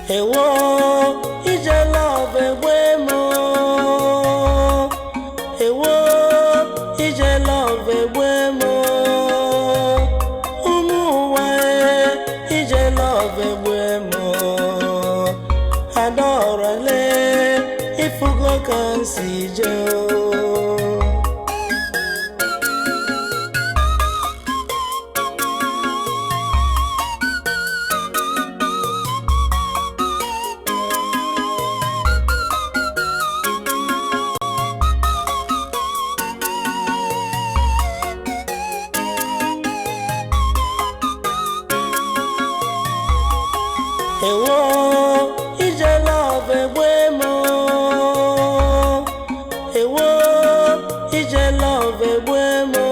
Ewo, ije love egbemo. Ewo, ije love egbemo. Umuwa ije love egbemo. Adaora le ifugo kansi je o. Ewo, ije love egbemo. Ewo, ije love egbemo.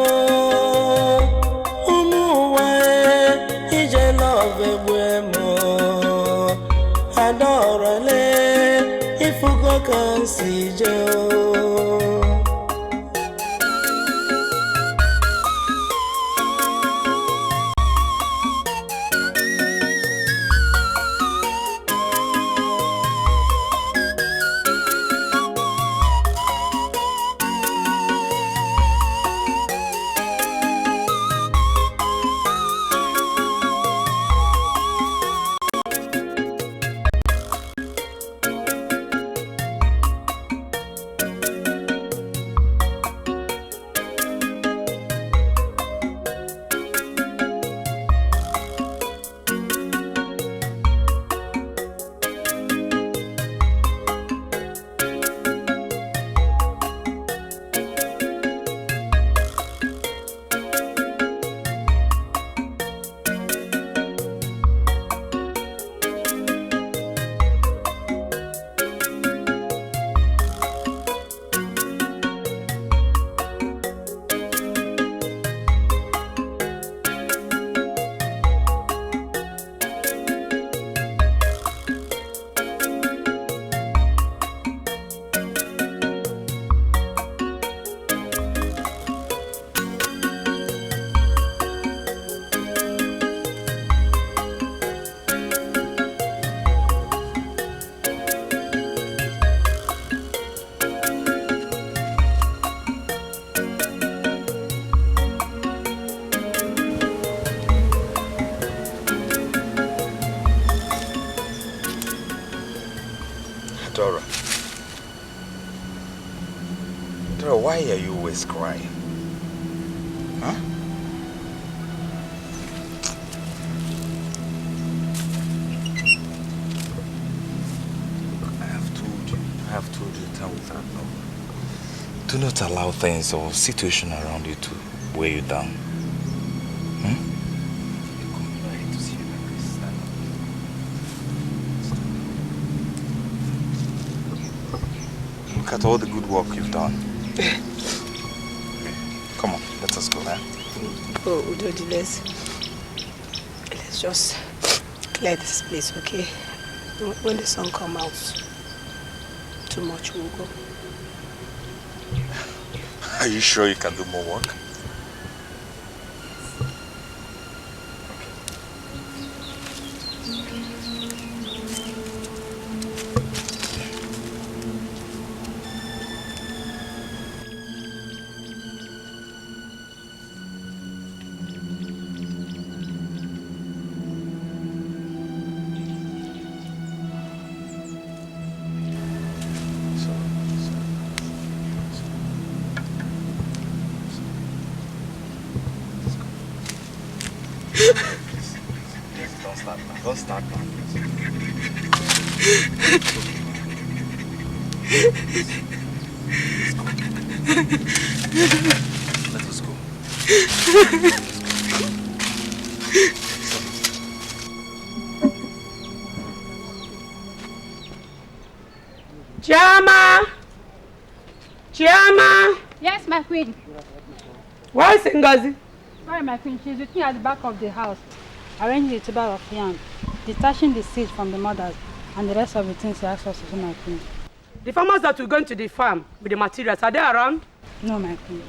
Umuwa ije love egbemo. Adaora le ifugo kansi je o. Adaora, why are you always crying? Huh? I have told you time without number. Do not allow things or situation around you to weigh you down. Look at all the good work you've done. Come on, let us go now. Oh, Udodi, let's just clear this place, okay? When the sun comes out, too much will go. Are you sure you can do more work? Don't start now. Let us go. Chiama! Chiama! Yes, my queen. Where is Ngozi? Sorry, my queen. She's with me at the back of the house, arranging the tuber of yam, detaching the seed from the mothers, and the rest of the things she asked us to do, my queen. The farmers that will go into the farm with the materials, are they around? No, my queen.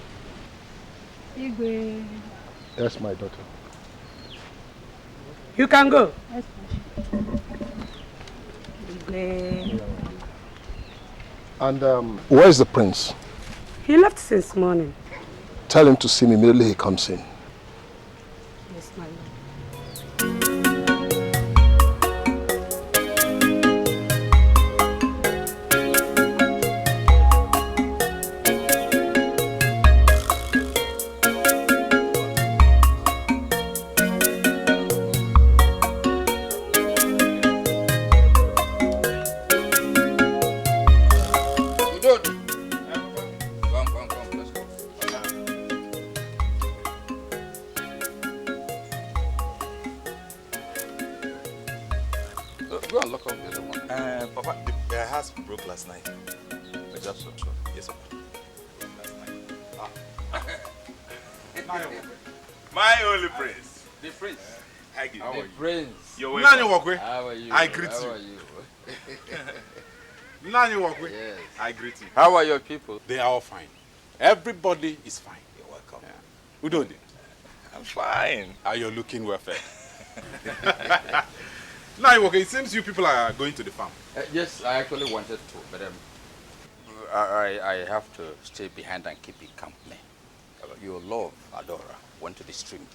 Igwe. That's my daughter. You can go. Yes, play. And where's the prince? He left since morning. Tell him to see me immediately he comes in. Yes, my lord. Go and lock up the other one. Papa, the house broke last night. Is that so true? Yes, Papa. Last night. My only prince. The prince. How are you? The prince. You're welcome. How are you? I greet How you. are you? Yes. I greet you. How are your people? They are all fine. Everybody is fine. You're welcome. Yeah. Udodi, I'm fine. you're looking well fed. Now, okay, it seems you people are going to the farm. Yes, I actually wanted to, but I have to stay behind and keep you company. Your love, Adaora, went to the stream.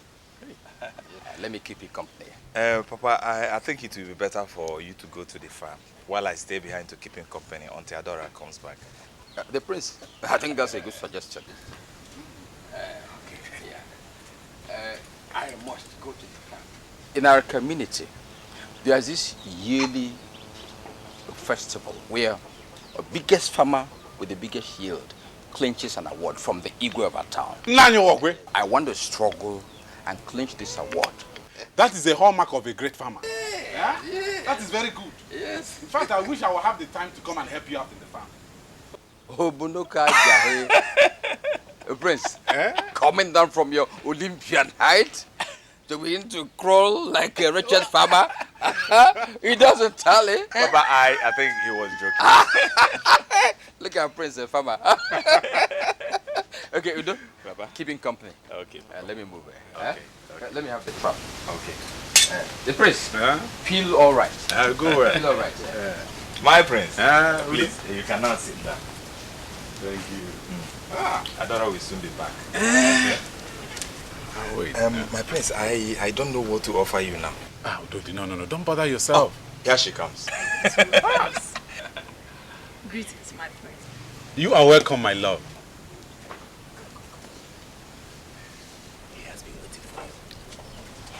Let me keep you company. Papa, I think it will be better for you to go to the farm while I stay behind to keep him company until Adaora comes back. The prince, I think that's a good suggestion. I must go to the farm. In our community, there's this yearly festival where the biggest farmer with the biggest yield clinches an award from the Igwe of our town. I want to struggle and clinch this award. That is a hallmark of a great farmer. Yeah? That is very good. Yes. In fact, I wish I would have the time to come and help you out in the farm. Obunoka Jahe. Prince, coming down from your Olympian height to begin to crawl like a wretched farmer. It doesn't tally. Papa, I think he was joking. Look at Prince, a farmer. Okay, Udo, Papa. keeping company. Okay. Let me move. Okay. Let me have the trap. Okay. The Prince, feel all right. Go well. Feel all right. My prince, please, you cannot sit down. Thank you. Adaora will soon be back. Okay. Wait. My prince, I don't know what to offer you now. Udodi, no, don't bother yourself. Here she comes. Greetings, my friend. You are welcome, my love. He has been waiting for you.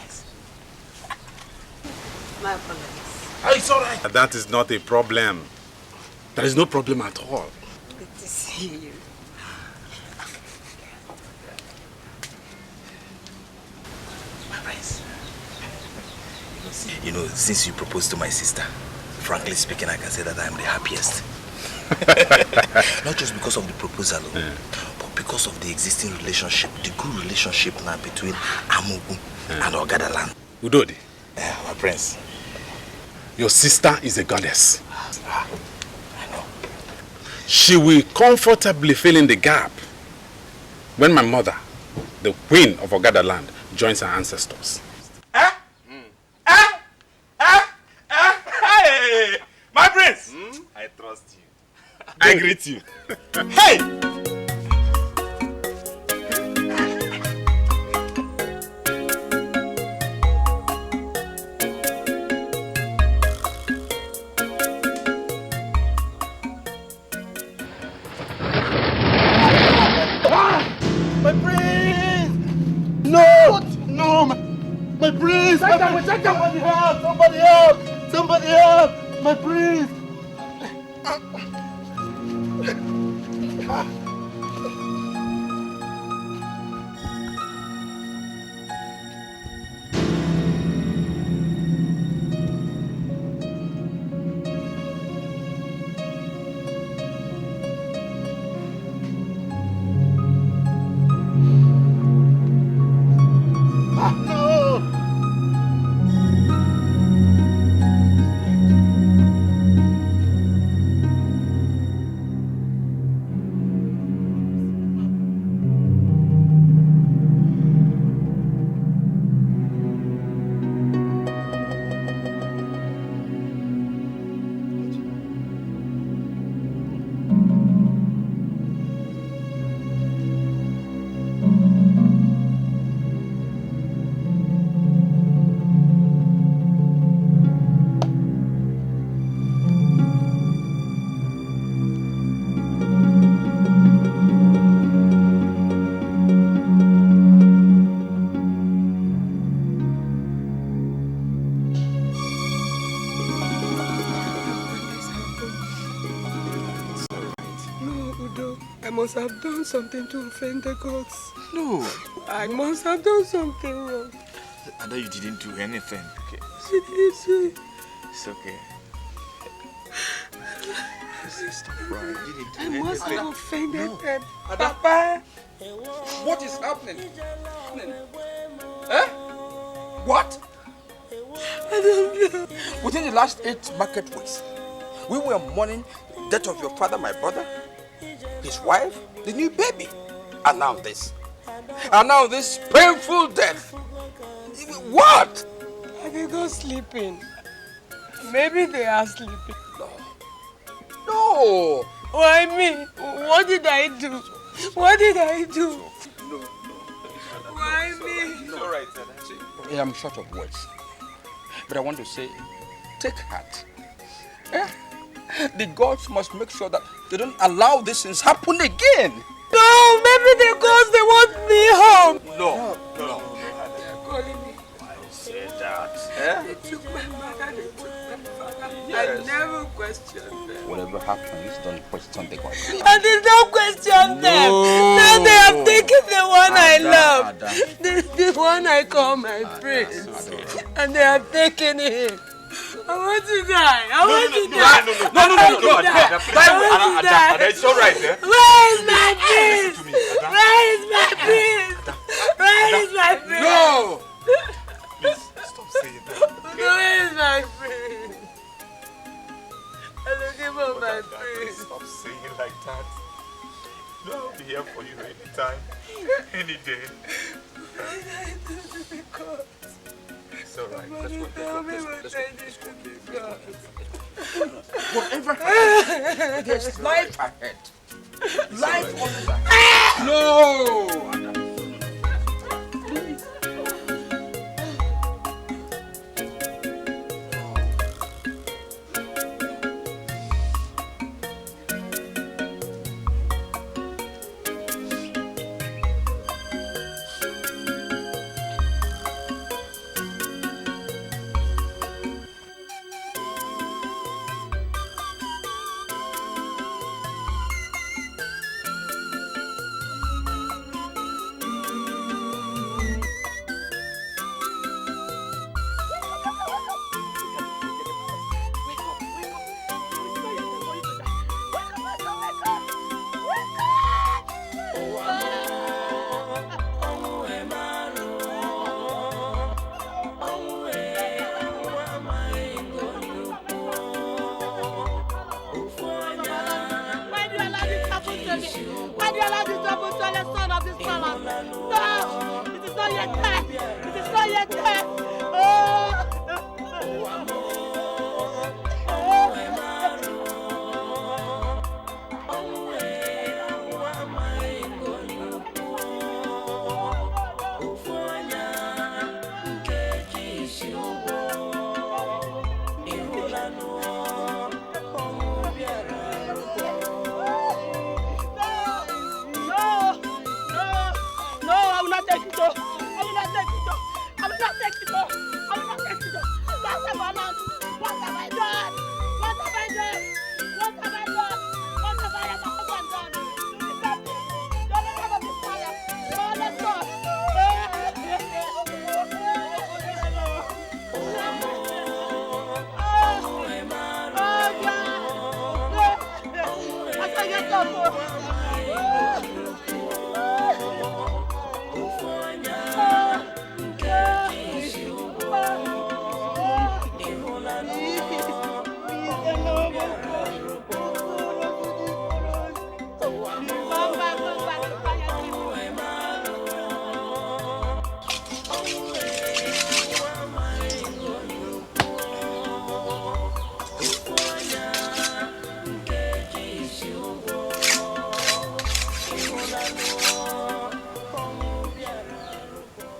Yes. My apologies. It's all right. That is not a problem. There is no problem at all. Good to see you. My prince. You know, since you proposed to my sister, frankly speaking, I can say that I am the happiest. Not just because of the proposal, but because of the existing relationship, the good relationship now between Amugu and Ogadaland. Udodi, My prince. your sister is a goddess. I know. She will comfortably fill in the gap when my mother, the queen of Ogadaland, joins her ancestors. Hey, my prince! I trust you. I greet you. Hey! My prince! No! What? No! My prince! Somebody help! Somebody help! Somebody help! My prince! must have done something to offend the gods. No. I must have done something wrong. I know you didn't do anything. Okay. It's okay. Stop crying. You didn't do anything. I must have offended them. Papa! What is happening? Eh? What? I don't know. Within the last 8 market weeks, we were mourning the death of your father, my brother, his wife, the new baby, and now this. And now this painful death. What? Are they not sleeping? Maybe they are sleeping. No. Why me? What did I do? What did I do? No. Why me? It's all right, I am short of words. But I want to say, take heart. The gods must make sure that they don't allow these things happen again. No, maybe the gods, they want me home. No. They're calling me. Say that. They took my mother, they took my father. Yes. I never questioned them. Whatever happens, don't question the gods. I did not question them. Now they have taken the one I love. The one I call my prince. And they have taken him. I want to die. I want to die. No. It's all right. Where is my prince? Where is my prince? Where is my prince? No. Please, stop saying that. Where is my prince? I'm looking for my prince. Stop saying it like that. No, I'll be here for you anytime, any day. It's all right. Let's go. Whatever happens, there's life ahead. Life on the side. No.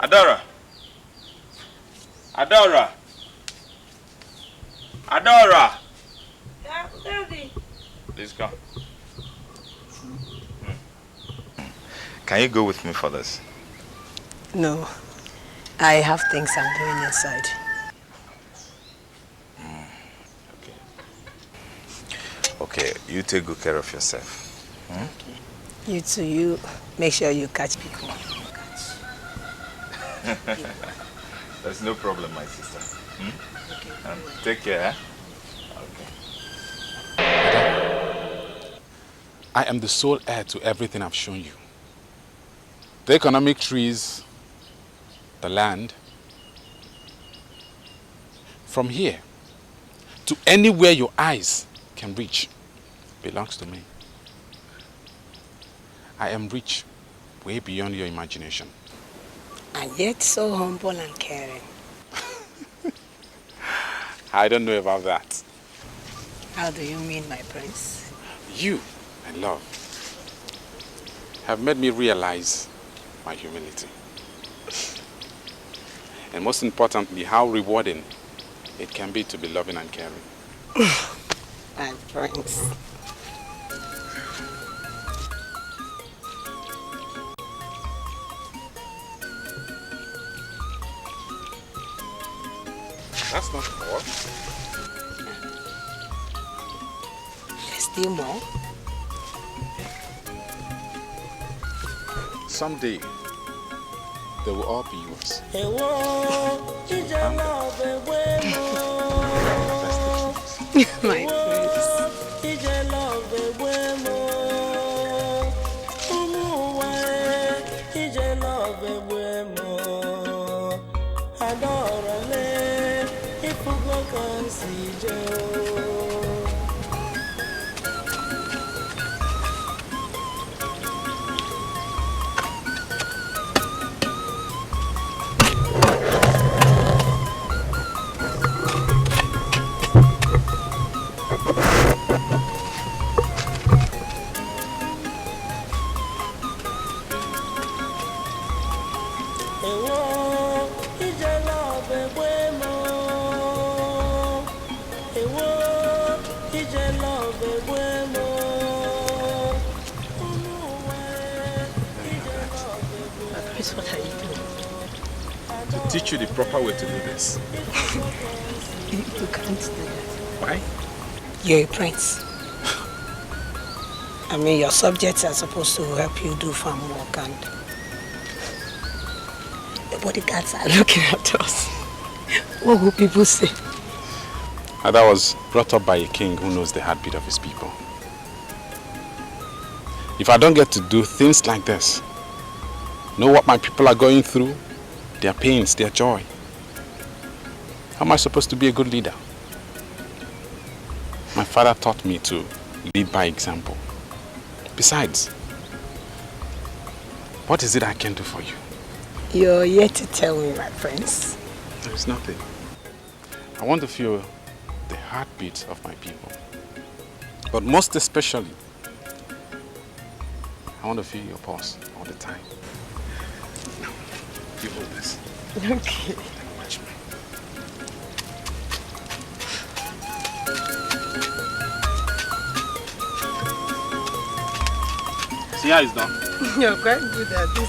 Adaora! Adaora! Adaora! Yeah, Daddy. Please come. Can you go with me for this? No. I have things I'm doing inside. Okay, you take good care of yourself. Hmm? Okay. You too, you make sure you catch people. There's no problem, my sister. Okay. Take care. Okay. I am the sole heir to everything I've shown you. The economic trees, the land. From here to anywhere your eyes can reach belongs to me. I am rich way beyond your imagination. And yet so humble and caring. I don't know about that. How do you mean, my prince? You, my love, have made me realize my humility. And most importantly, how rewarding it can be to be loving and caring. My prince. That's not all. There's still more. Someday, they will all be yours. My prince. What are you doing? To teach you the proper way to do this. You can't do that. Why? You're a prince. I mean, your subjects are supposed to help you do farm work, and the bodyguards are looking at us. What will people say? Ada was brought up by a king who knows the heartbeat of his people. If I don't get to do things like this, know what my people are going through, their pains, their joy, how am I supposed to be a good leader? My father taught me to lead by example. Besides, what is it I can do for you? You're yet to tell me, my prince. There is nothing. I want to feel the heartbeat of my people. But most especially, I want to feel your pulse all the time. Now, you hold this. Okay. Watch me. See how it's done? You're quite good at this.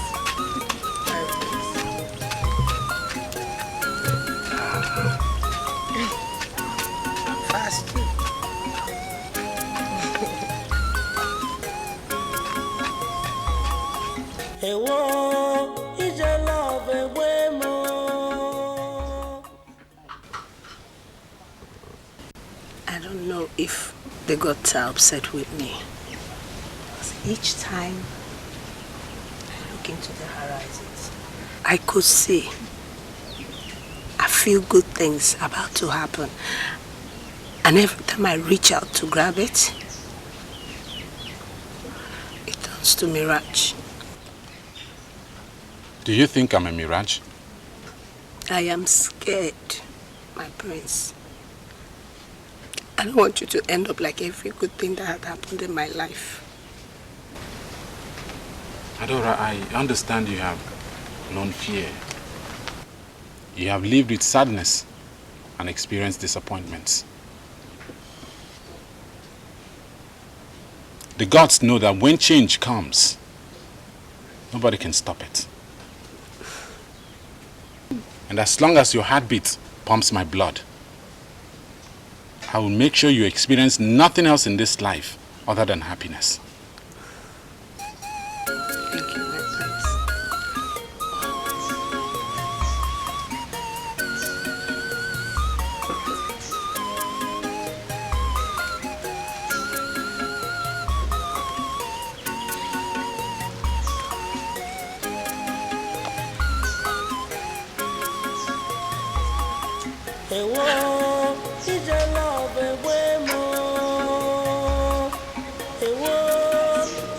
Fast. I don't know if the gods are upset with me. Each time I look into the horizons, I could see, I feel good things about to happen. And every time I reach out to grab it, it turns to mirage. Do you think I'm a mirage? I am scared, my prince. I don't want you to end up like every good thing that had happened in my life. Adaora, I understand you have known fear. You have lived with sadness and experienced disappointments. The gods know that when change comes, nobody can stop it. And as long as your heartbeat pumps my blood, I will make sure you experience nothing else in this life other than happiness. Ewo, ije love ewe mo. Ewo,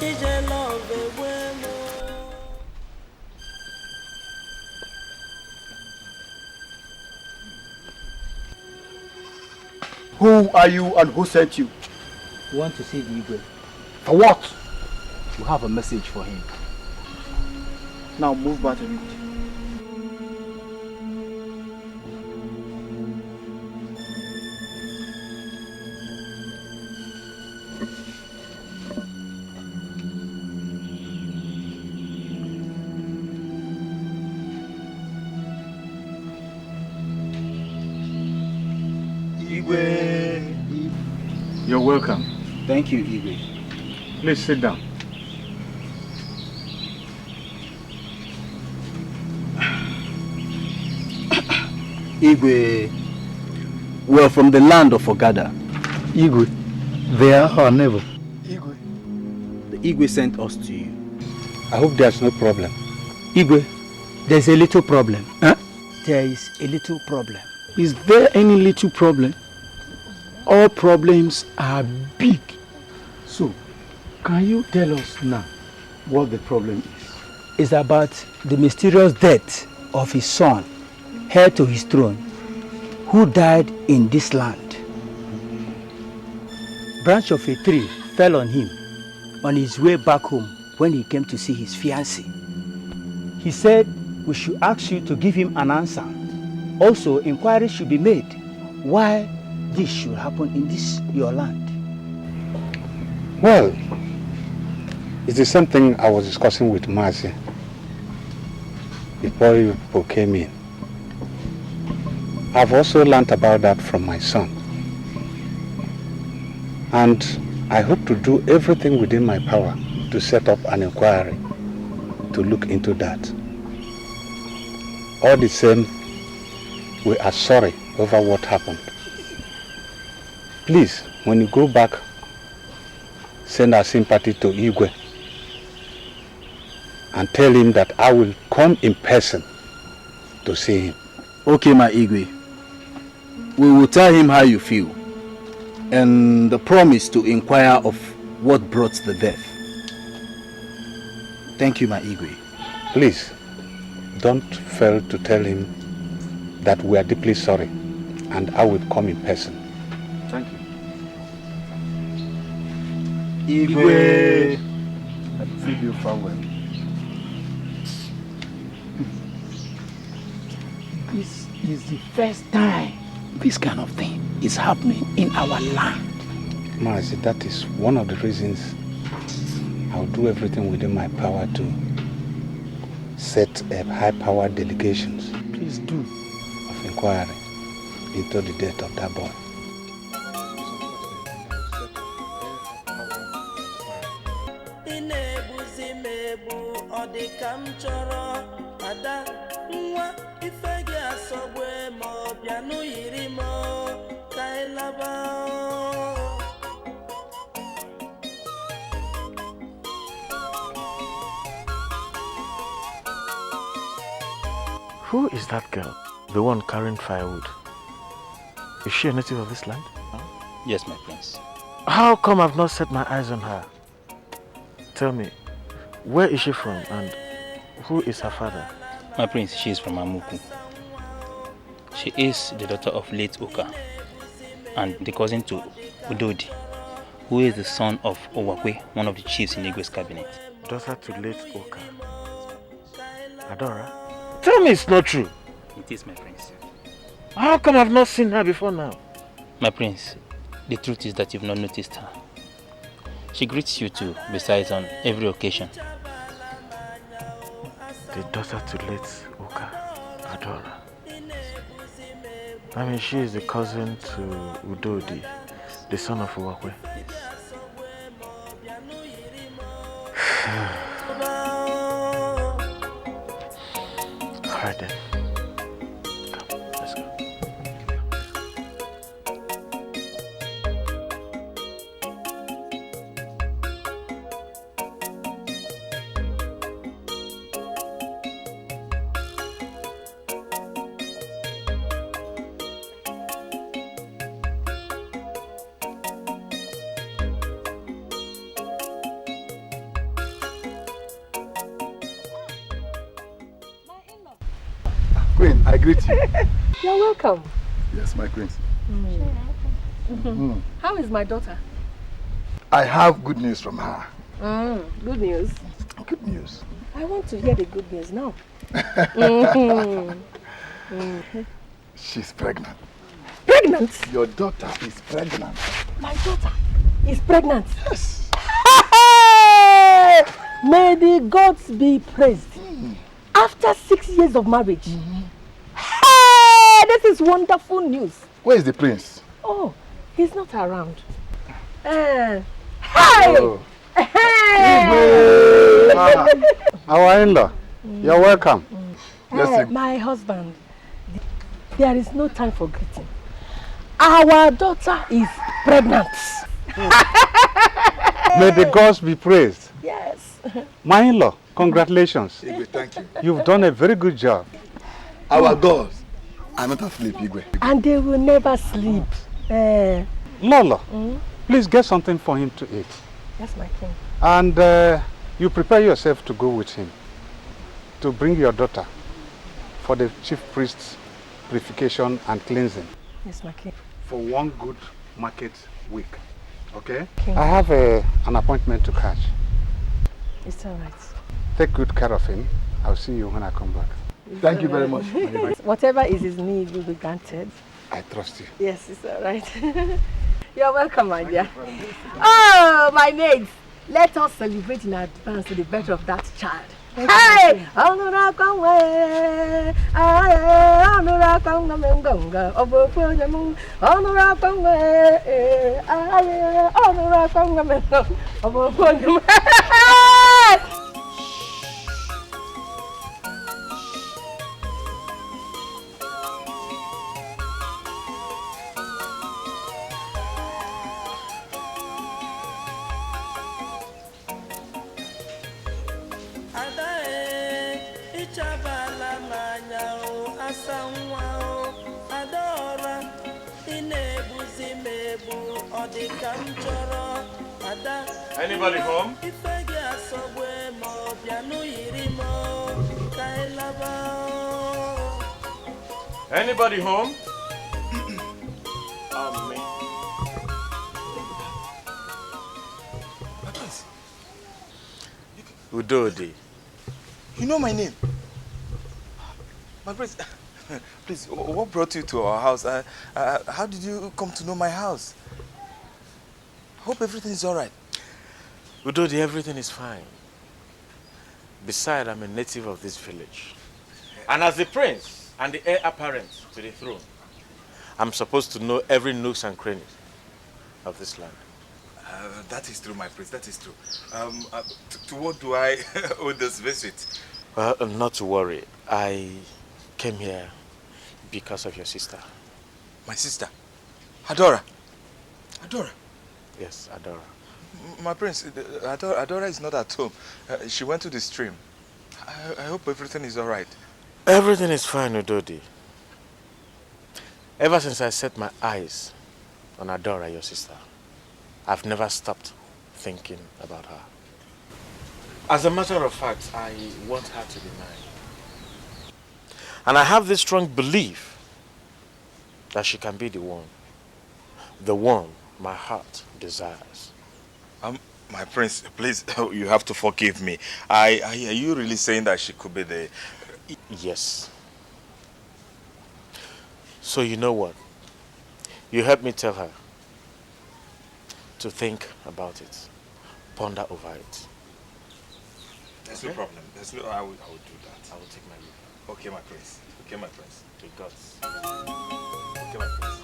ije love ewe mo. Who are you and who sent you? We want to see the Igwe. For what? We have a message for him. Now move back a bit. You're welcome. Thank you, Igwe. Please sit down. Igwe, we're from the land of Ogada. Igwe, they are our neighbor. Igwe. The Igwe sent us to you. I hope there's no problem. Igwe, there's a little problem. Huh? There is a little problem. Is there any little problem? All problems are big. So, can you tell us now what the problem is? It's about the mysterious death of his son, heir to his throne, who died in this land. Branch of a tree fell on him on his way back home when he came to see his fiancée. He said we should ask you to give him an answer. Also, inquiry should be made why this should happen in this your land. Well, it is something I was discussing with Marcy before you people came in. I've also learnt about that from my son. And I hope to do everything within my power to set up an inquiry to look into that. All the same, we are sorry over what happened. Please, when you go back, send our sympathy to Igwe and tell him that I will come in person to see him. Okay, my Igwe. We will tell him how you feel and the promise to inquire of what brought the death. Thank you, my Igwe. Please, don't fail to tell him that we are deeply sorry and I will come in person. Thank you. Igwe. I bid you farewell. This is the first time this kind of thing is happening in our land. Marcy, that is one of the reasons I'll do everything within my power to set a high-powered delegations. Please do. Of inquiry into the death of that boy. Who is that girl? The one carrying firewood? Is she a native of this land? Yes, my prince. How come I've not set my eyes on her? Tell me, where is she from and who is her father? My prince, she is from Amuku. She is the daughter of late Oka and the cousin to Udodi, who is the son of Owakwe, one of the chiefs in Igwe's cabinet. Daughter to late Oka. Adaora? Tell me it's not true. It is, my prince. How come I've not seen her before now? My prince, the truth is that you've not noticed her. She greets you too, besides on every occasion. The daughter to late Oka, Adaora. I mean, she is the cousin to Udodi, the son of Uwakwe. Alright then. Come, let's go. Queen, I greet you. You're welcome. Yes, my queen. How is my daughter? I have good news from her. Good news. Good news. I want to hear the good news now. She's pregnant. Pregnant? Your daughter is pregnant. My daughter is pregnant. Yes. May the gods be praised. After 6 years of marriage. Hey, this is wonderful news. Where is the prince? Oh, he's not around. Hey! Oh. Hey! Our in-law, you're welcome. My husband, there is no time for greeting. Our daughter is pregnant. May the gods be praised. Yes. My in-law, congratulations. Igwe, thank you. You've done a very good job. Our gods are not asleep, Igwe. And they will never sleep. Lola, please get something for him to eat. That's my king. And you prepare yourself to go with him to bring your daughter for the chief priest's purification and cleansing. Yes, my king. For one good market week. Okay? King. I have an appointment to catch. It's all right. Take good care of him. I'll see you when I come back. Thank you very much. Whatever is his need will be granted. I trust you. Yes, it's all right. You're welcome, my dear. Oh, my maids. Let us celebrate in advance to the birth of that child. Hey! Anybody home? Anybody home? Udodi. You know my name. My prince, please, what brought you to our house? How did you come to know my house? Hope everything is all right. Udodi, everything is fine. Besides, I'm a native of this village. And as the prince and the heir apparent to the throne, I'm supposed to know every nooks and crannies of this land. That is true, my prince, that is true. To what do I owe this visit? Well, not to worry. I came here because of your sister. My sister? Adaora? Adaora? Yes, Adaora. My prince, Adaora is not at home. She went to the stream. I hope everything is all right. Everything is fine, Udodi. Ever since I set my eyes on Adaora, your sister, I've never stopped thinking about her. As a matter of fact, I want her to be mine. And I have this strong belief that she can be the one my heart desires. My prince, please, you have to forgive me. Are you really saying that she could be the... Yes. So you know what? You help me tell her to think about it, ponder over it. There's no problem. I will do that. I will take my leave. Okay, my prince. Okay, my prince. The gods. Okay, my prince.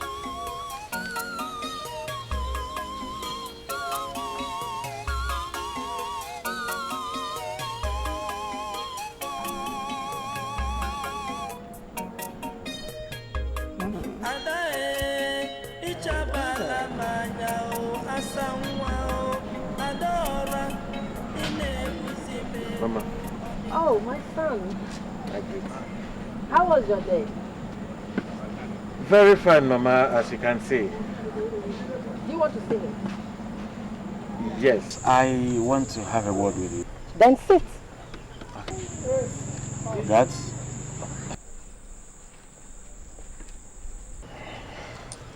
Mama. Oh, my son. How was your day? Very fine, Mama, as you can see. Do you want to see him? Yes, I want to have a word with you. Then sit. That's...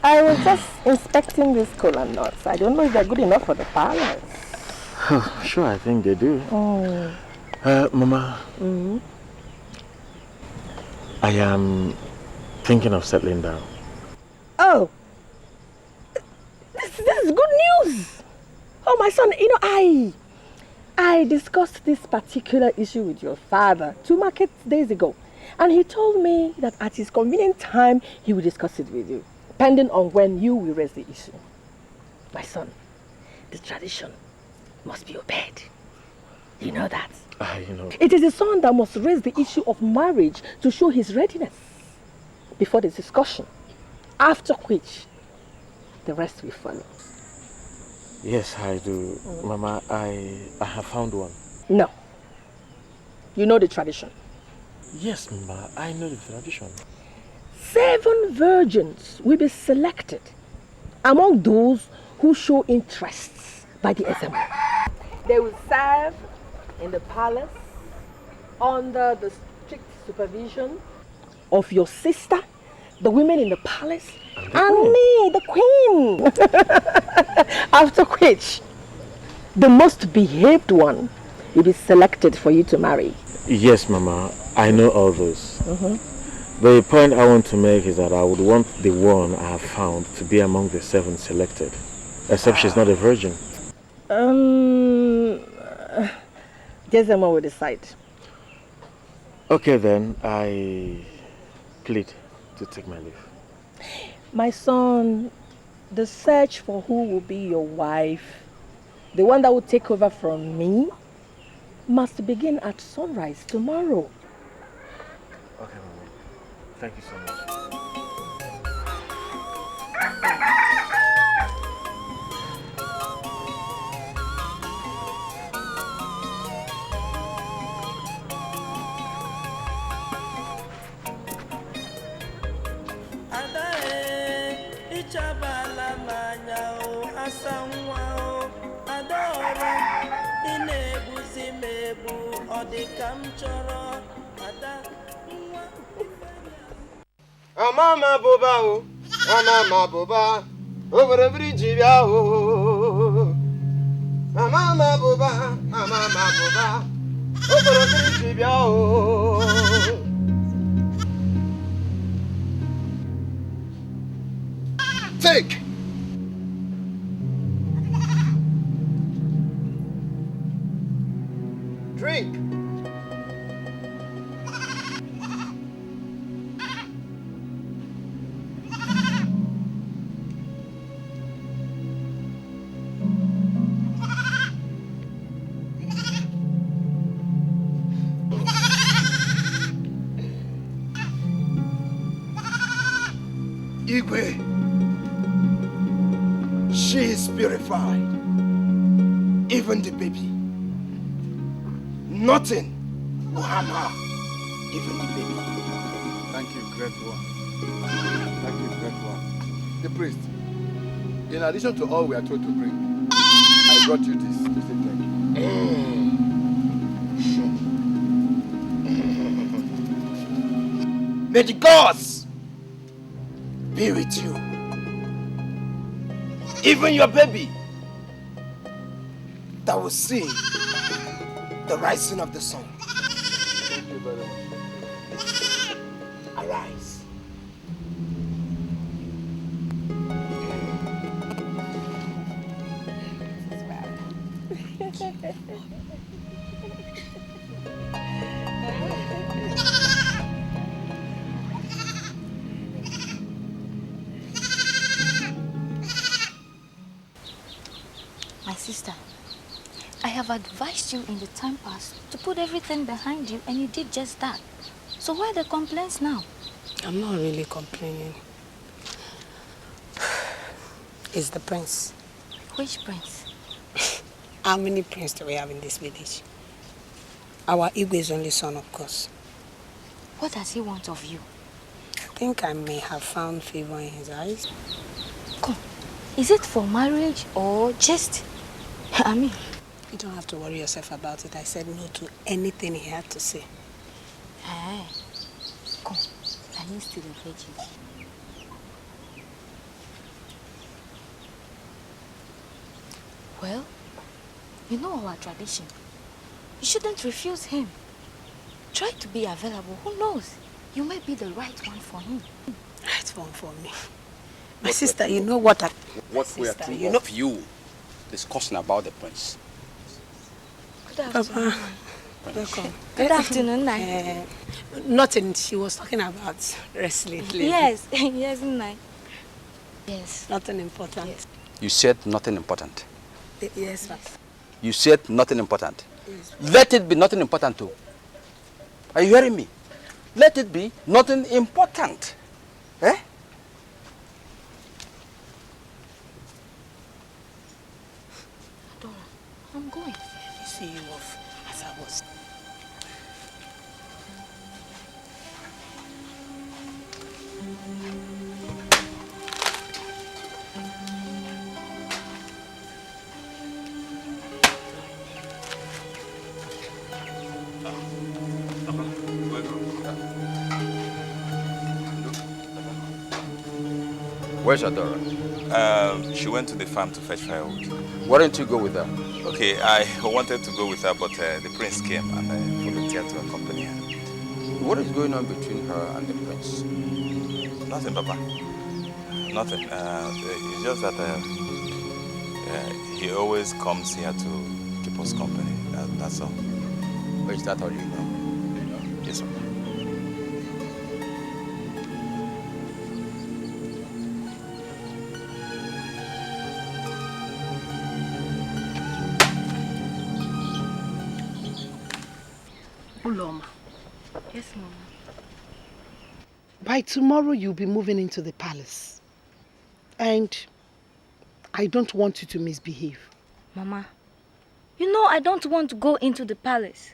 I was just inspecting this cola nuts. I don't know if they're good enough for the palace. Sure, I think they do. Oh. Mama, I am thinking of settling down. Oh, this is good news. Oh, my son, you know, I discussed this particular issue with your father 2 market days ago. And he told me that at his convenient time, he will discuss it with you, depending on when you will raise the issue. My son, the tradition must be obeyed. You know that. You know. It is the son that must raise the issue of marriage to show his readiness before the discussion, after which the rest will follow. Yes, I do. Mama, I have found one. No. You know the tradition. Yes, Mama, I know the tradition. 7 virgins will be selected among those who show interests by the assembly. They will serve in the palace under the strict supervision of your sister, the women in the palace, and me, the queen. After which, the most behaved one will be selected for you to marry. Yes, Mama, I know all those. The point I want to make is that I would want the one I have found to be among the 7 selected, except she's not a virgin. Jezema will decide. Okay then, I plead to take my leave. My son, the search for who will be your wife, the one that will take over from me, must begin at sunrise tomorrow. Okay, Mama. Thank you so much. Mama boba o, mama boba, over the bridge ya o. Mama boba, over the bridge ya o. Take. Drink. Igwe, she is purified. Even the baby. Nothing will harm her. Even the baby. Thank you, great one. Thank you, great one. The priest, in addition to all we are told to bring, I brought you this to say thank you. May the gods be with you. Even your baby that will see the rising of the sun. Thank you very much. Arise. My sister, I have advised you in the time past to put everything behind you, and you did just that. So why the complaints now? I'm not really complaining. It's the prince. Which prince? How many princes do we have in this village? Our Igwe's only son, of course. What does he want of you? I think I may have found favor in his eyes. Come, is it for marriage or just... I mean... You don't have to worry yourself about it. I said no to anything he had to say. Hey, come, are you still a virgin? Well, you know our tradition. You shouldn't refuse him. Try to be available. Who knows? You may be the right one for him. Right one for me. My sister, you know what What we are two of you discussing about the prince. Good afternoon. Papa, welcome. Good afternoon, Nai. Nothing. She was talking about wrestling. Yes, yes, Nai. Yes. Nothing important. Yes. You said nothing important. Yes, Papa. You said nothing important. Yes. Let it be nothing important too. Are you hearing me? Let it be nothing important. Eh? Adaora, I'm going. Let me see you off as I was. Where's Adaora? She went to the farm to fetch firewood. Why don't you go with her? Okay, I wanted to go with her, but the prince came and I volunteered to accompany her. What is going on between her and the prince? Nothing, Papa. Nothing. It's just that he always comes here to keep us company. That's all. But is that all you know? Yes, sir. Uloma, Yes, Mama. by tomorrow you'll be moving into the palace. And I don't want you to misbehave. Mama, you know I don't want to go into the palace.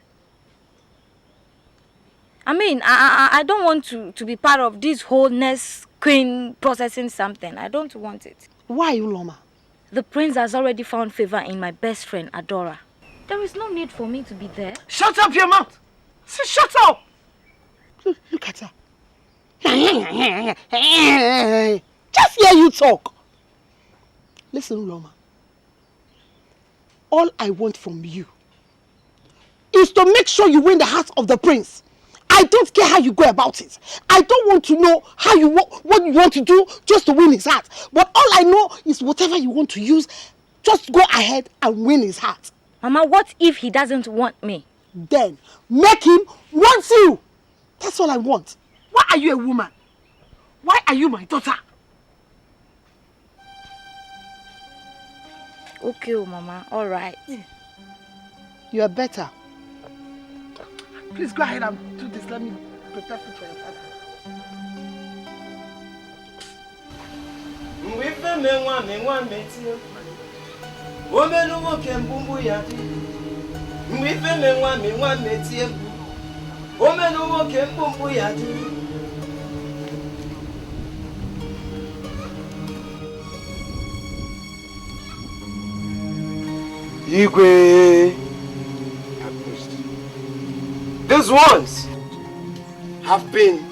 I mean, I don't want to be part of this whole nest queen processing something. I don't want it. Why, Uloma? The prince has already found favor in my best friend, Adaora. There is no need for me to be there. Shut up your mouth! Say, shut up! Look at her. Just hear you talk. Listen, Uloma. All I want from you is to make sure you win the heart of the prince. I don't care how you go about it. I don't want to know how you what you want to do just to win his heart. But all I know is whatever you want to use, just go ahead and win his heart. Mama, what if he doesn't want me? Then make him want you. That's all I want. Why are you a woman? Why are you my daughter? Okay, oh, Mama. All right. You are better. Please go ahead and do this. Let me prepare food for your father. Igwe. These ones have been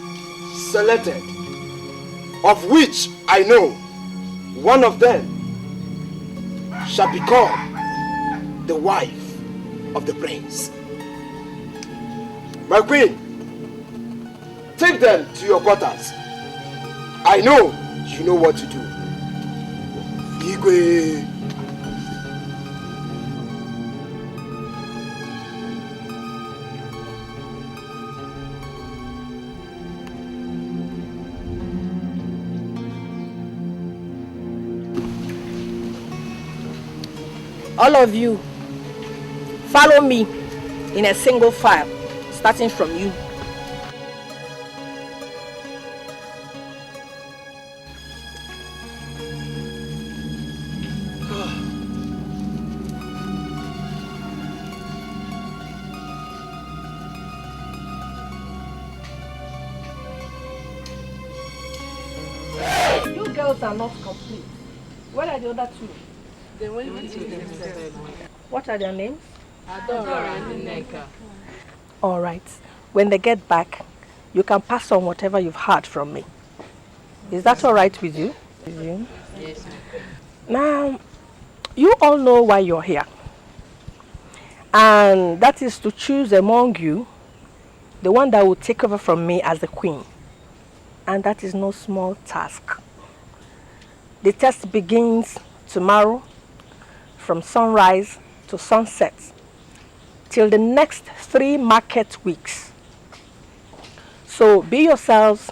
selected, of which I know one of them shall become the wife of the prince. My queen, take them to your quarters. I know you know what to do. Igwe. All of you, follow me in a single file, starting from you. You girls are not complete. Where are the other two? They went to the What are their names? Adaora and Nneka. All right. When they get back, you can pass on whatever you've heard from me. Is that all right with you? Yes, ma'am. Now, You all know why you're here. And that is to choose among you the one that will take over from me as the queen. And that is no small task. The test begins tomorrow from sunrise to sunset till the next 3 market weeks. So be yourselves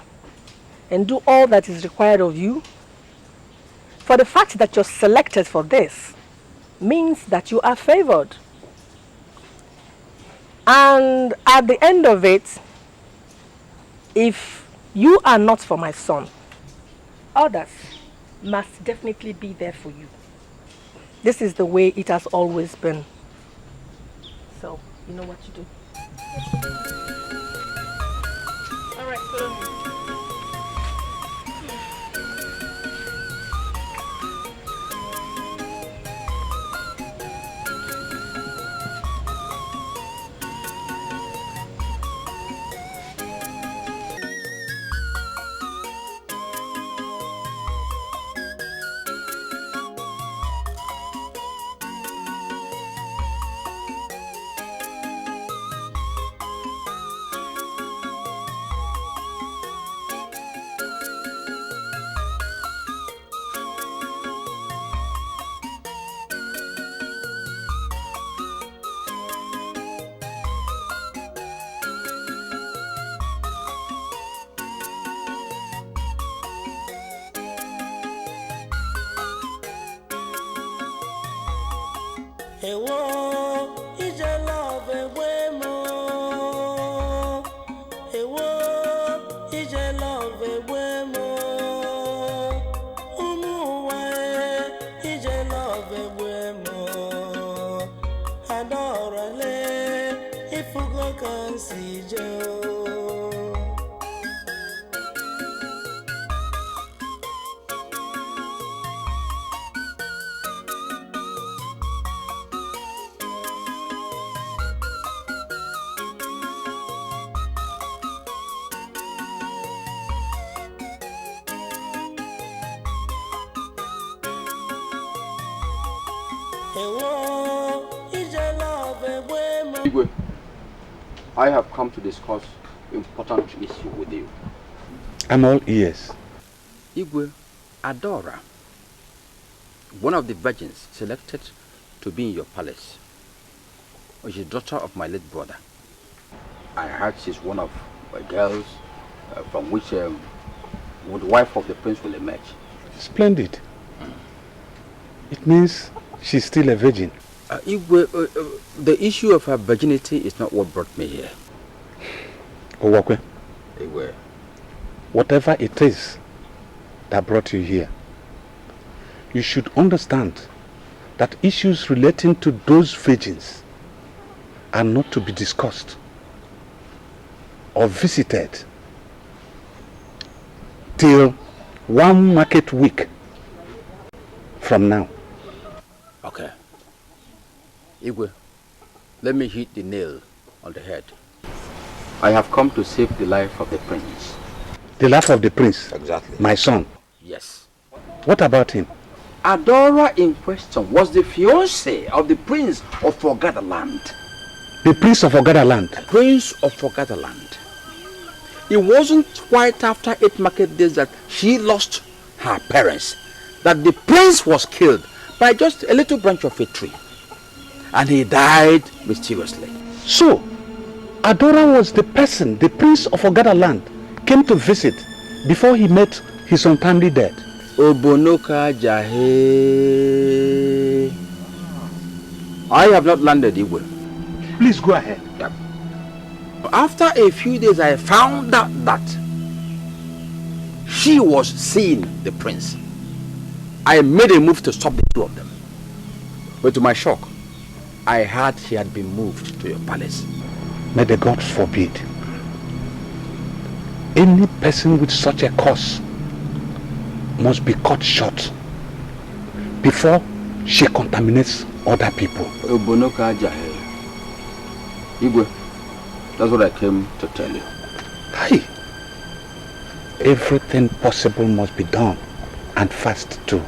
and do all that is required of you. For the fact that you're selected for this means that you are favored. And at the end of it, if you are not for my son, others must definitely be there for you. This is the way it has always been. So, you know what to do. All right, follow me. Igwe, I have come to discuss important issue with you. I'm all ears. Igwe, Adaora, one of the virgins selected to be in your palace, is the daughter of my late brother. I heard she's one of the girls from which the wife of the prince will emerge. Splendid. It means she's still a virgin. Igwe, the issue of her virginity is not what brought me here. Owakwe, Igwe, whatever it is that brought you here, you should understand that issues relating to those virgins are not to be discussed or visited till 1 market week from now. Okay. Igwe, let me hit the nail on the head. I have come to save the life of the prince. The life of the prince? Exactly. My son? Yes. What about him? Adaora in question was the fiancée of the prince of Forgadaland. The prince of Forgadaland? Prince of Forgadaland. It wasn't quite after 8 market days that she lost her parents, that the prince was killed by just a little branch of a tree. And he died mysteriously. So, Adaora was the person the prince of Forgadaland came to visit before he met his untimely death. Obonoka Jahe. I have not landed, Igwe. Please go ahead. Yep. After a few days, I found out that she was seeing the prince. I made a move to stop the two of them. But to my shock, I heard he had been moved to your palace. May the gods forbid. Any person with such a cause must be cut short before she contaminates other people. Obonoka Jahe. Igwe, that's what I came to tell you. Hey, everything possible must be done, and fast too.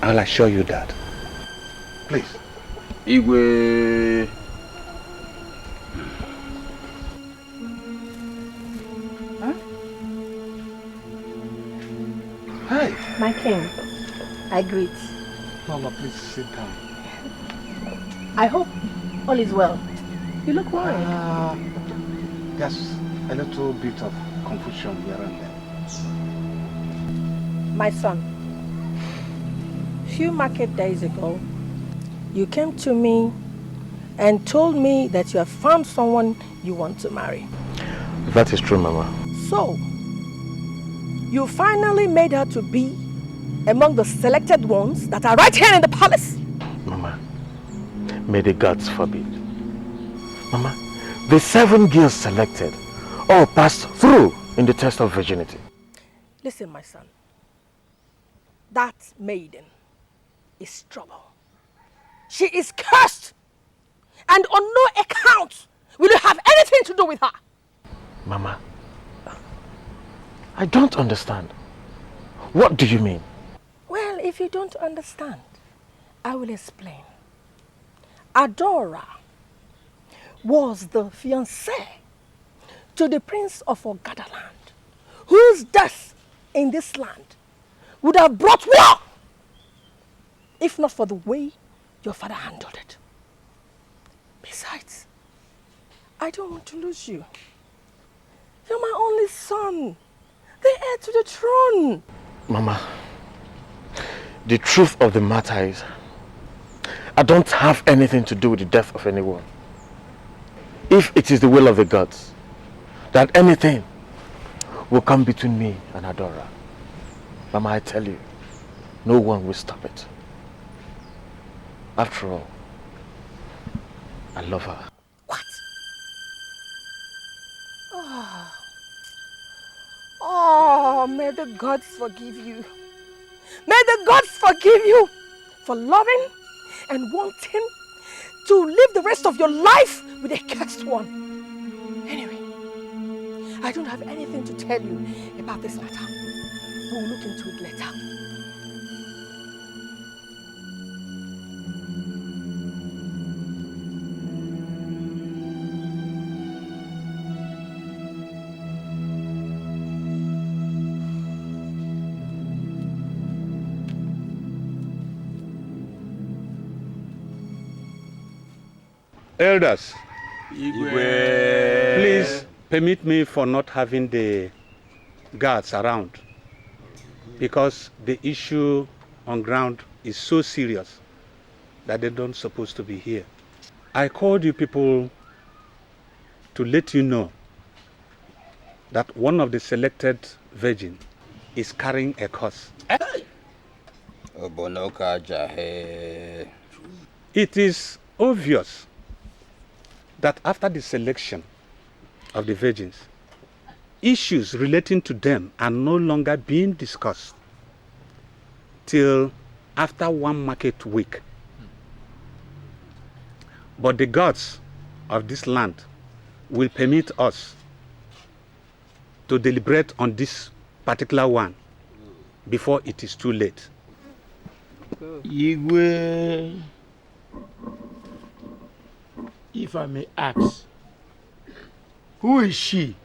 I'll assure you that. Please. Igwe. Huh? Hi. My king, I greet. Mama, please sit down. I hope all is well. You look worried. There's a little bit of confusion here and there. My son, few market days ago, you came to me and told me that you have found someone you want to marry. That is true, Mama. So, you finally made her to be among the selected ones that are right here in the palace? Mama, may the gods forbid. Mama, the 7 girls selected all passed through in the test of virginity. Listen, my son. That maiden is trouble. She is cursed. And on no account will you have anything to do with her. Mama, I don't understand. What do you mean? Well, if you don't understand, I will explain. Adaora was the fiancée to the prince of Ogadaland, whose death in this land would have brought war, if not for the way your father handled it. Besides, I don't want to lose you. You're my only son, the heir to the throne. Mama, the truth of the matter is, I don't have anything to do with the death of anyone. If it is the will of the gods that anything will come between me and Adaora, Mama, I tell you, no one will stop it. After all, I love her. What? Oh, may the gods forgive you. May the gods forgive you for loving and wanting to live the rest of your life with a cursed one. Anyway, I don't have anything to tell you about this matter. We will look into it later. Elders, please permit me for not having the guards around, because the issue on ground is so serious that they don't supposed to be here. I called you people to let you know that one of the selected virgin is carrying a curse. It is obvious that after the selection of the virgins, issues relating to them are no longer being discussed till after one market week. But the gods of this land will permit us to deliberate on this particular one before it is too late. Igwe, if I may ask, who is she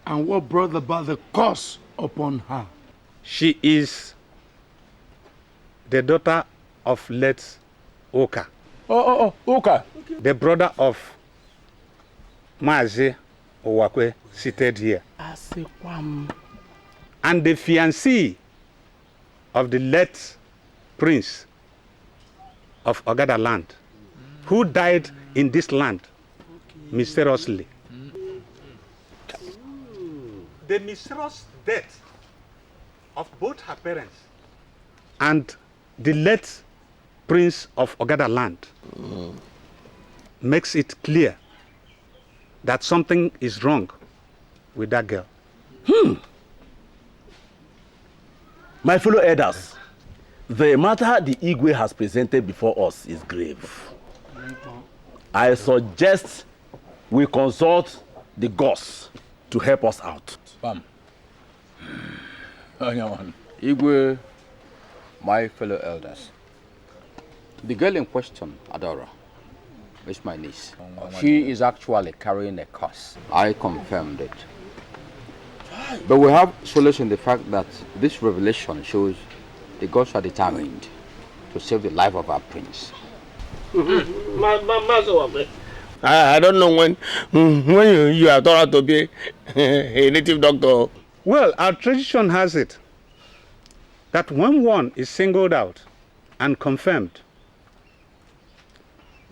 and what brought about the curse upon her? She is the daughter of late Oka. Oka. The brother of Mazi Owakwe, seated here. And the fiancée of the late prince of Ogadaland, who died in this land mysteriously. The mysterious death of both her parents and the late prince of Ogadaland makes it clear that something is wrong with that girl. My fellow elders, the matter the Igwe has presented before us is grave. I suggest we consult the gods to help us out. Igwe, my fellow elders, The girl in question, Adaora, is my niece. She is actually carrying a curse. I confirmed it. But we have solace in the fact that this revelation shows the gods are determined to save the life of our prince. I don't know when you are taught to be a native doctor. Well, our tradition has it that when one is singled out and confirmed,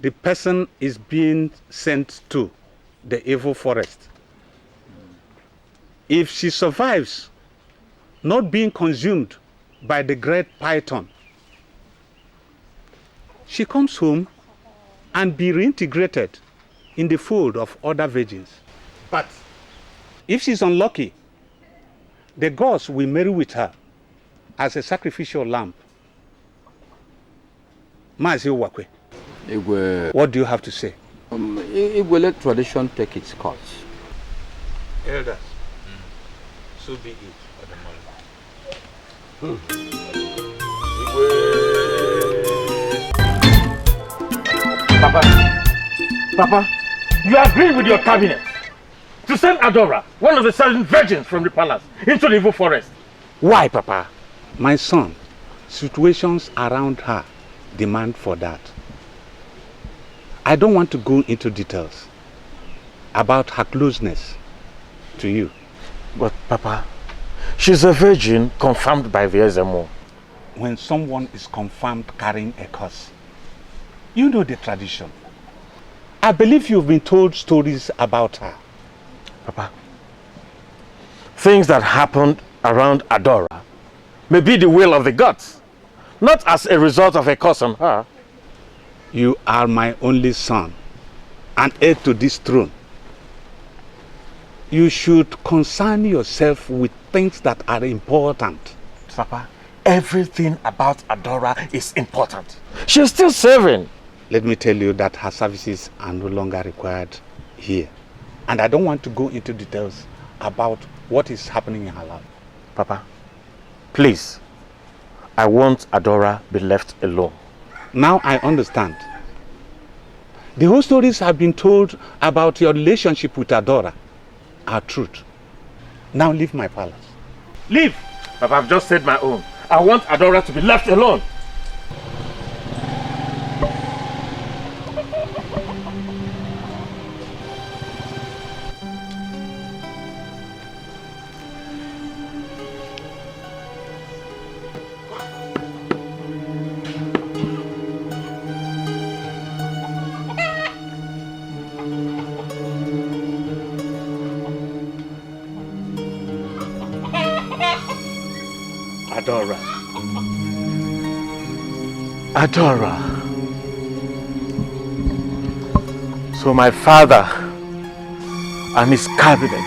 the person is being sent to the evil forest. If she survives not being consumed by the great python, she comes home and be reintegrated in the fold of other virgins. But if she's unlucky, the gods will marry with her as a sacrificial lamb. Mazi Wakwe, what do you have to say? It will let tradition take its course. Elders, so be it for the Papa, you agree with your cabinet to send Adaora, one of the 7 virgins from the palace, into the evil forest. Why, Papa? My son, situations around her demand for that. I don't want to go into details about her closeness to you. But Papa, she's a virgin confirmed by the SMO. When someone is confirmed carrying a curse, you know the tradition. I believe you've been told stories about her. Papa, things that happened around Adaora may be the will of the gods, not as a result of a curse on her. You are my only son, and heir to this throne. You should concern yourself with things that are important. Papa, everything about Adaora is important. She's still serving. Let me tell you that her services are no longer required here. And I don't want to go into details about what is happening in her life. Papa, please, I want Adaora be left alone. Now I understand. The whole stories have been told about your relationship with Adaora are truth. Now leave my palace. Leave! Papa, I've just said my own. I want Adaora to be left alone. Adaora. So my father and his cabinet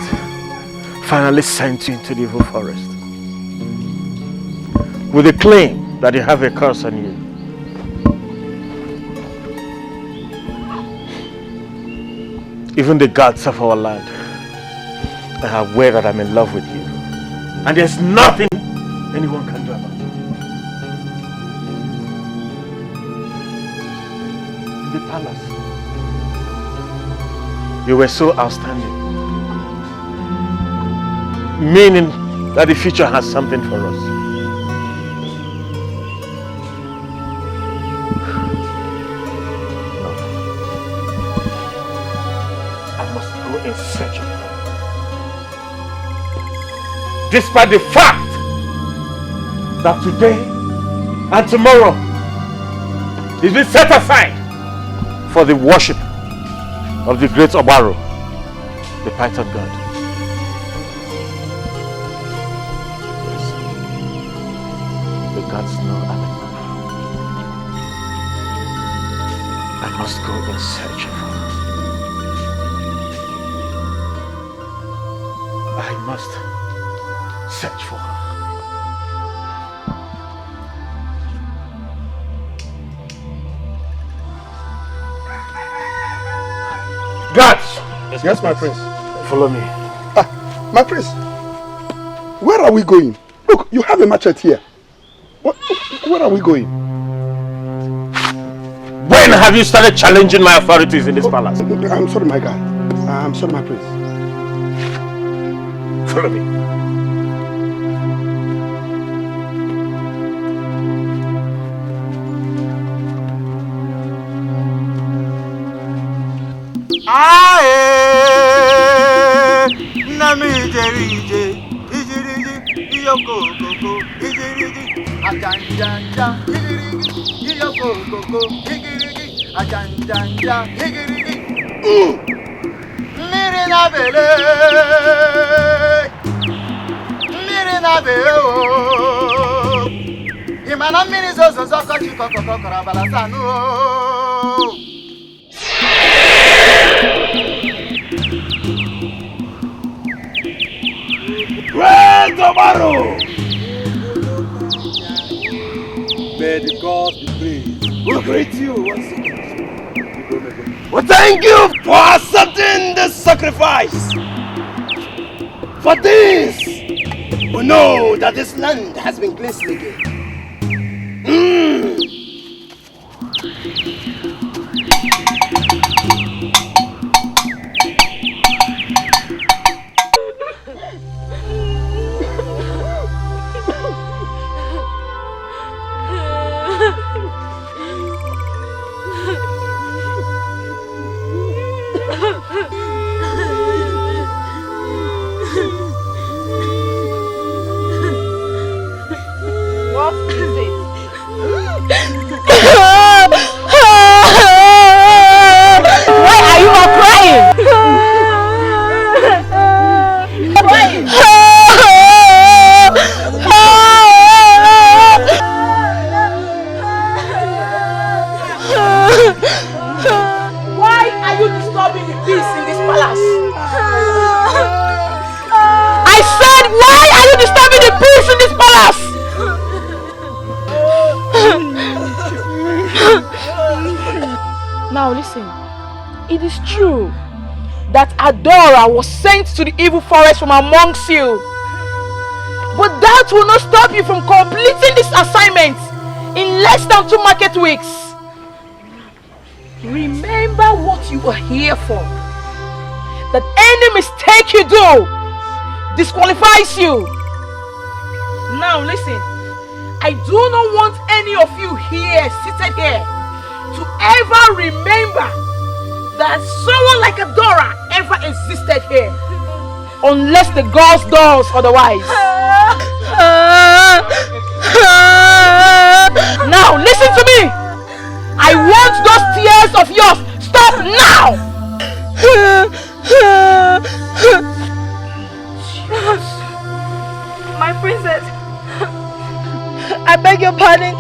finally sent you into the evil forest with the claim that you have a curse on you. Even the gods of our land are aware that I'm in love with you, and there's nothing anyone can do about it. The palace, you were so outstanding, meaning that the future has something for us. No, I must go in search of her, despite the fact that today and tomorrow is being set aside for the worship of the great Obaro, the Python god. Yes, the gods know I'm in love. I must go in search of her. I must search for her. Guards! Yes, my prince. Follow me. Ah, my prince. Where are we going? Look, you have a machete here. Where are we going? When have you started challenging my authorities in this palace? I'm sorry, my guy. I'm sorry, my prince. Follow me. Aye, nami jerije, ijiriji, iyoko koko, ijiriji, ajanjanja, ijiriji, iyoko koko, ijiriji, ajanjanja, ijiriji. Mmiri na bele, mmiri na bele o. Imana mmiri zozo zoko chiko koko korabala sanu o. Great tomorrow! May the gods be praised. We'll greet you once again. Well, thank you for accepting this sacrifice. For this, we know that this land has been cleansed again. What is it? Why are you all crying? Crying? Why are you disturbing the peace in this palace? I said, why are you disturbing the peace in this palace? Now listen, it is true that Adaora was sent to the evil forest from amongst you. But that will not stop you from completing this assignment in less than 2 market weeks. Remember what you were here for. That any mistake you do disqualifies you. Now listen, I do not want any of you here, seated here, to ever remember that someone like Adaora ever existed here. Unless the gods does otherwise. Now listen to me. I want those tears of yours. Stop now. My princess, I beg your pardon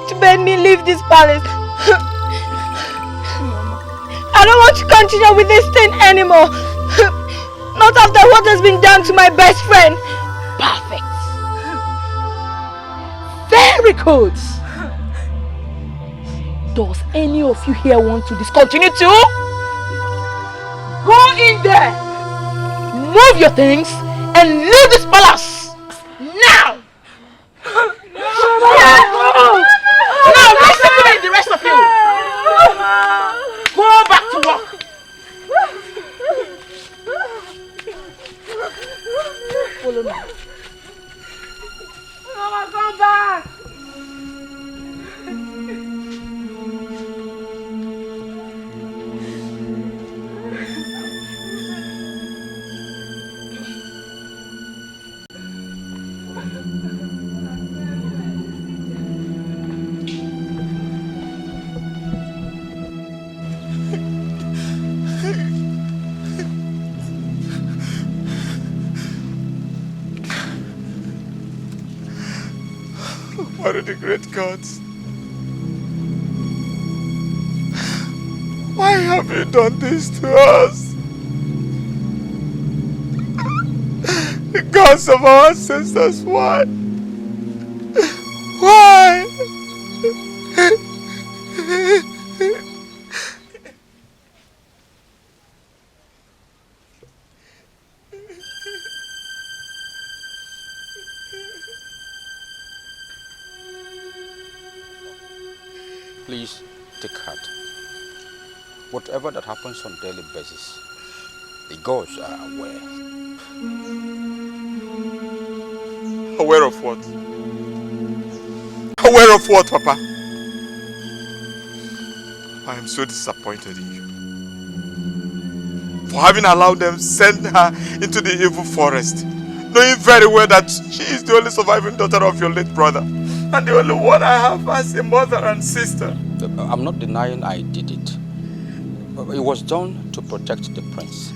to beg me leave this palace. I don't want to continue with this thing anymore. Not after what has been done to my best friend. Perfect. Very good. Does any of you here want to discontinue too? Go in there, move your things, and leave this palace now. Now listen to me, the rest of you. Go back to work. Follow me. Mama, come back. What are the great gods? Why have you done this to us? The gods of our ancestors, why? Why? Please take heart. Whatever that happens on a daily basis, the gods are aware. Aware of what? Aware of what, Papa? I am so disappointed in you. For having allowed them send her into the evil forest, knowing very well that she is the only surviving daughter of your late brother, and the only one I have as a mother and sister. I'm not denying I did it. It was done to protect the prince.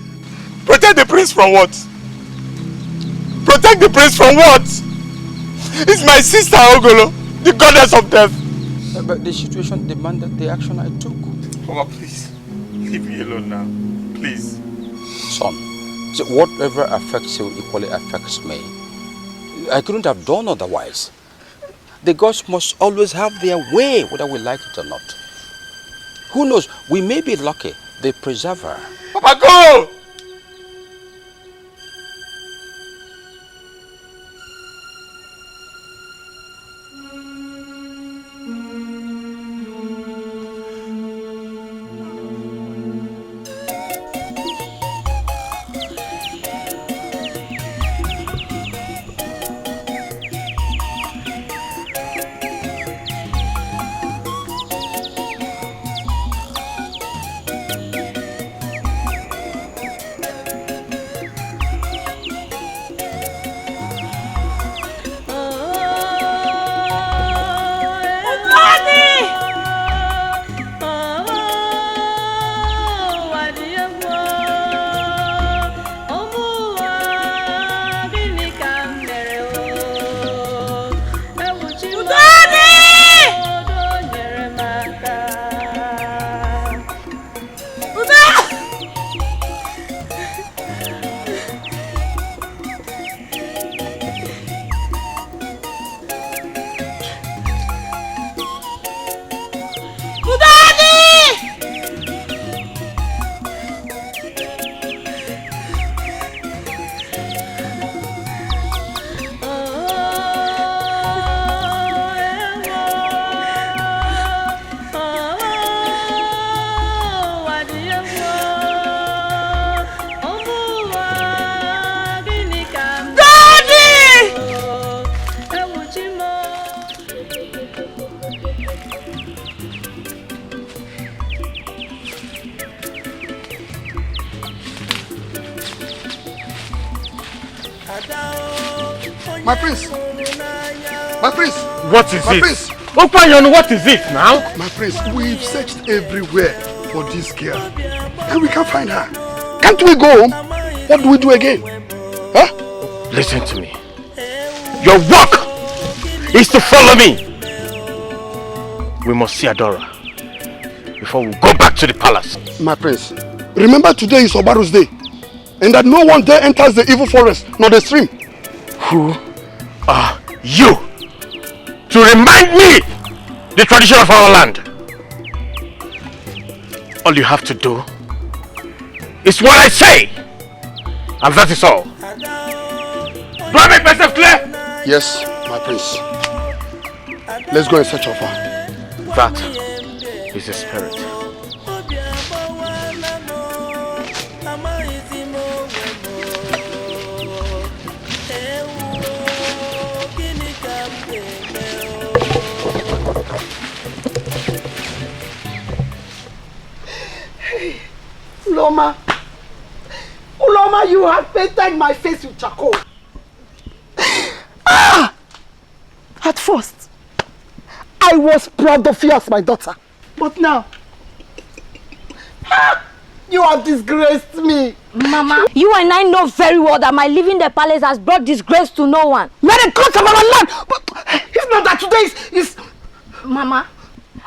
Protect the prince from what? Protect the prince from what? It's my sister Ogolo, the goddess of death. But the situation demanded the action I took. Papa, please, leave me alone now. Please. Son, so whatever affects you equally affects me. I couldn't have done otherwise. The gods must always have their way, whether we like it or not. Who knows, we may be lucky, they preserve her. Papa, go! My prince! My prince! What is my it? Prince. Opayon, what is it now? My prince, we've searched everywhere for this girl and we can't find her. Can't we go home? What do we do again? Huh? Listen to me. Your work is to follow me. We must see Adaora before we go back to the palace. My prince, remember today is Obaru's day and that no one there enters the evil forest nor the stream. Who are you to remind me the tradition of our land? All you have to do is what I say, and that is all. Do I make myself clear? Yes, my prince. Let's go in search of her. That is a spirit. Uloma, you have painted my face with charcoal. Ah! At first, I was proud of you as my daughter. But now, you have disgraced me. Mama, you and I know very well that my leaving the palace has brought disgrace to no one. You are the curse of our land. But if not that today is... Mama,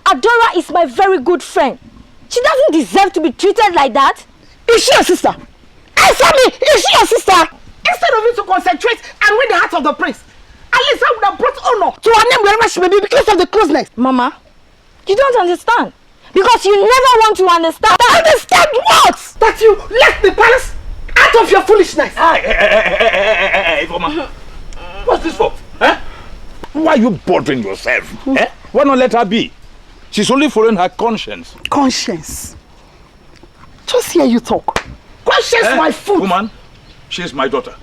Adaora is my very good friend. She doesn't deserve to be treated like that. Is she your sister? Answer me! Is she your sister? Instead of you to concentrate and win the heart of the prince, at least I would have brought honor to her name wherever she may be because of the closeness. Mama, you don't understand. Because you never want to understand. Understand what? That you left the palace out of your foolishness. Hey, Mama. What's this for? Eh? Why are you bothering yourself? Eh? Why not let her be? She's only following her conscience. Conscience? Just hear you talk. Conscience, my foot. Woman, she's my daughter.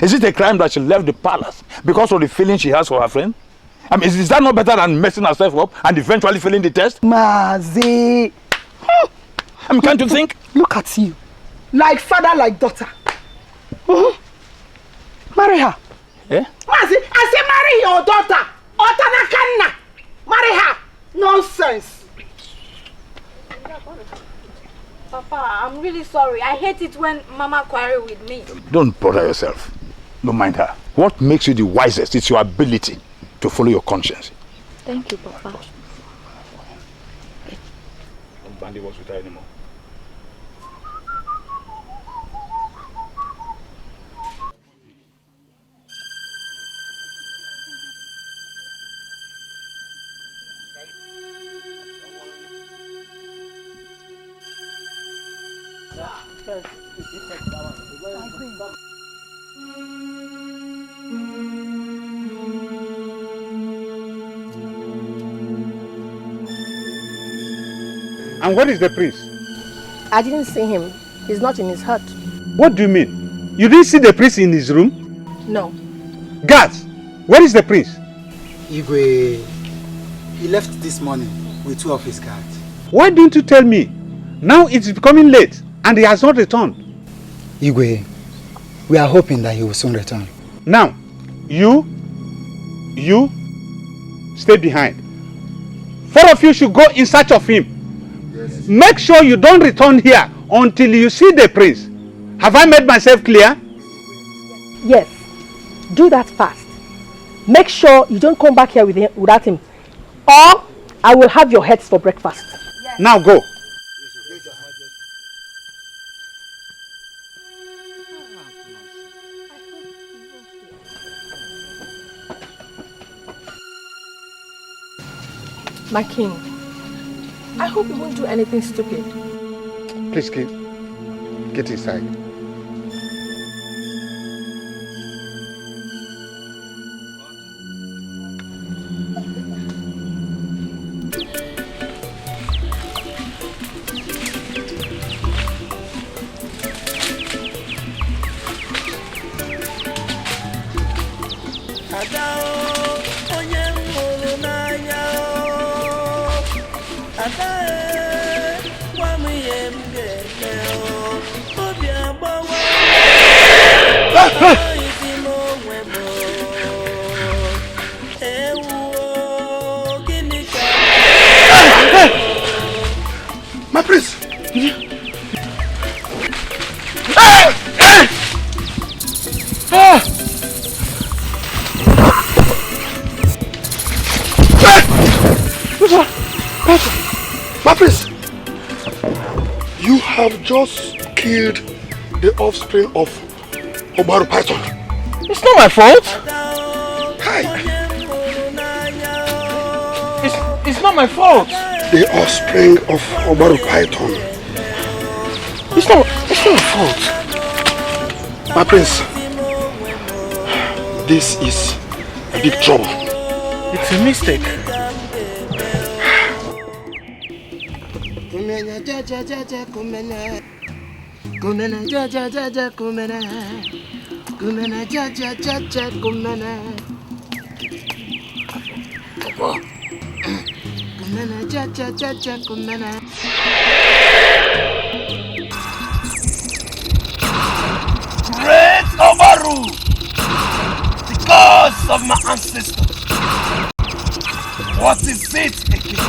Is it a crime that she left the palace because of the feeling she has for her friend? I mean, is that not better than messing herself up and eventually failing the test? Mazi. I mean, can't you think? Look at you. Like father, like daughter. Marry her. Eh? Mazi, I say marry your daughter. Otanakanna. Marry her. Nonsense. Papa, I'm really sorry. I hate it when Mama quarrel with me. Don't bother yourself. Don't mind her. What makes you the wisest is your ability to follow your conscience. Thank you, Papa. Don't bandy words with her anymore. And where is the prince? I didn't see him. He's not in his hut. What do you mean? You didn't see the prince in his room? No. Guards, where is the prince? Igwe, he left this morning with 2 of his guards. Why didn't you tell me? Now it's becoming late and he has not returned. Igwe, we are hoping that he will soon return. Now, you stay behind. 4 of you should go in search of him. Yes. Make sure you don't return here until you see the prince. Have I made myself clear? Yes. Do that fast. Make sure you don't come back here without him. Or I will have your heads for breakfast. Yes. Now go. My king, I hope you won't do anything stupid. Please, kid, get inside. My prince! My prince! You have just killed the offspring of Obaru Python. It's not my fault. Hi. It's not my fault. The offspring of Obaru Python. It's not my fault. My prince, this is a big trouble. It's a mistake. Great Obaru, the gods of my ancestors. What is it again?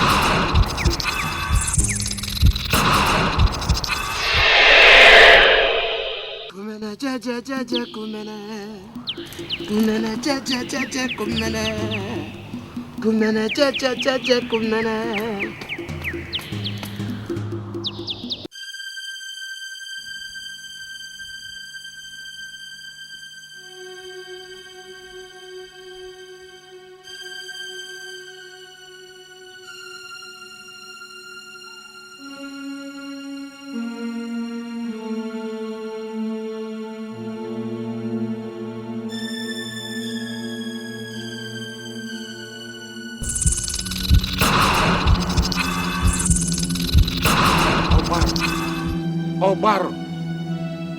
Obaro,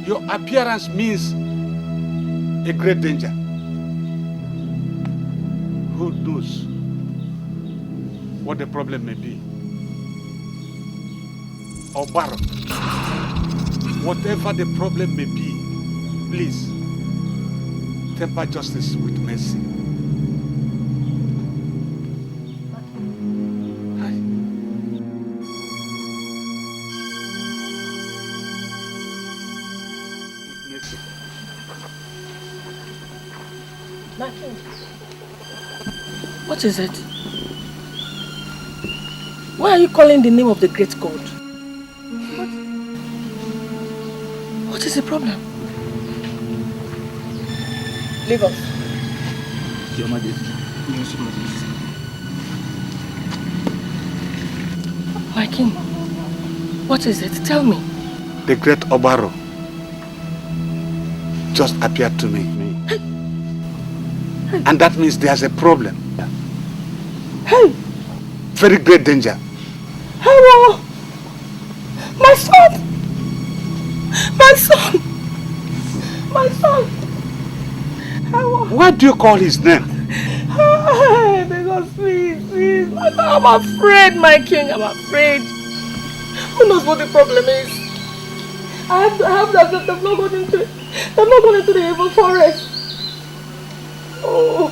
your appearance means a great danger. Who knows what the problem may be? Obaro, whatever the problem may be, please temper justice with mercy. What is it? Why are you calling the name of the great God? What is the problem? Leave us. Your Majesty. Yes, Your Majesty. My king, what is it? Tell me. The great Obaro just appeared to me. And that means there's a problem. Hey! Very great danger. Hello! My son! My son! My son! Hello! Why do you call his name? Hey, because please. I'm afraid, my king. I'm afraid. Who knows what the problem is? I have that they've not gone into the evil forest. Oh.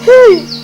Hey!